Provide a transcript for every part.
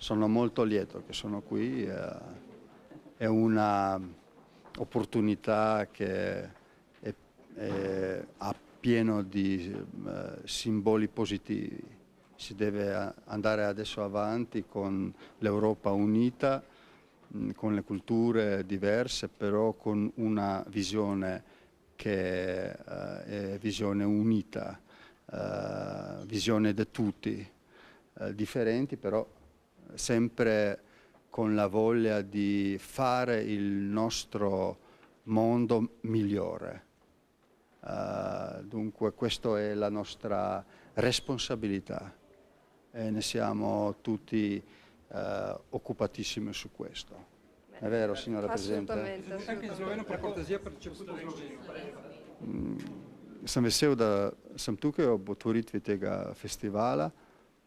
sono molto lieto che sono qui, è una opportunità che ha pieno di simboli positivi. Si deve andare adesso avanti con l'Europa unita, con le culture diverse, però con una visione che è visione unita, visione di tutti, differenti però sempre con la voglia di fare il nostro mondo migliore. Dunque questa è la nostra responsabilità e ne siamo tutti occupatissimi su questo. È vero, signora Presidente? Assolutamente. Anche in sloveno, per cortesia, perceputo sloveno. Sem vesel, da sem tukaj ob otvoritvi tega festivala.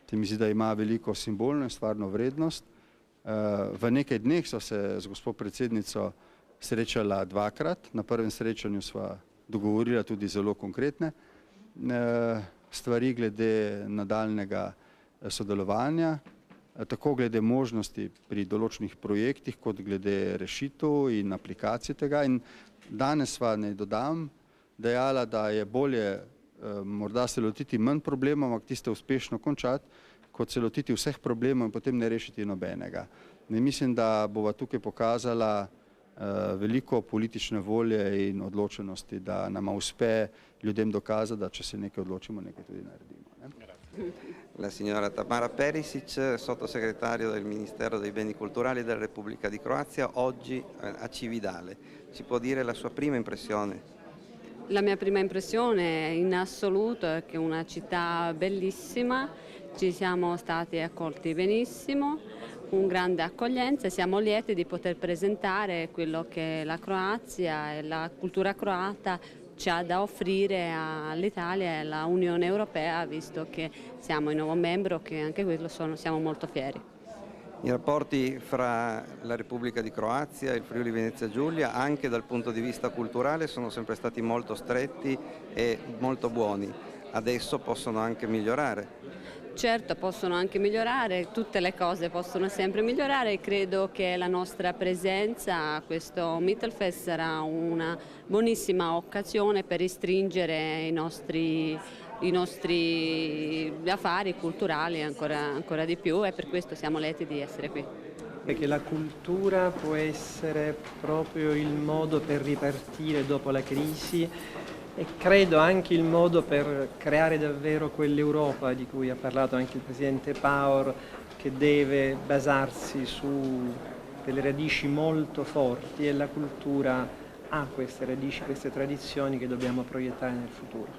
Se mi zdi, da ima veliko simbolno in stvarno vrednost. V nekaj dneh so se z gospod predsednico srečala dvakrat. Na prvem srečanju sva dogovorila tudi zelo konkretne stvari glede nadaljnega sodelovanja, tako glede možnosti pri določenih projektih, kot glede rešitev in aplikacij tega. In danes sva, naj dodam, dejala, da je bolje morda se lotiti manj problemov, ampak tiste uspešno končati, kot se lotiti vseh problemov in potem ne rešiti nobenega. In mislim, da bova tukaj pokazala veliko politične volje in odločenosti, da nama uspe ljudem dokazati, da če se nekaj odločimo, nekaj tudi naredimo. La signora Tamara Perisic, sottosegretario del Ministero dei Beni Culturali della Repubblica di Croazia, oggi a Cividale. Ci può dire la sua prima impressione? La mia prima impressione in assoluto è che è una città bellissima, ci siamo stati accolti benissimo, con grande accoglienza e siamo lieti di poter presentare quello che la Croazia e la cultura croata ci ha da offrire all'Italia e alla Unione Europea, visto che siamo il nuovo membro, che anche quello siamo molto fieri. I rapporti fra la Repubblica di Croazia e il Friuli Venezia Giulia, anche dal punto di vista culturale, sono sempre stati molto stretti e molto buoni. Adesso possono anche migliorare. Certo, possono anche migliorare, tutte le cose possono sempre migliorare e credo che la nostra presenza a questo Mittelfest sarà una buonissima occasione per restringere i nostri affari culturali ancora di più e per questo siamo lieti di essere qui. Perché la cultura può essere proprio il modo per ripartire dopo la crisi e credo anche il modo per creare davvero quell'Europa di cui ha parlato anche il Presidente Pahor, che deve basarsi su delle radici molto forti e la cultura ha queste radici, queste tradizioni che dobbiamo proiettare nel futuro.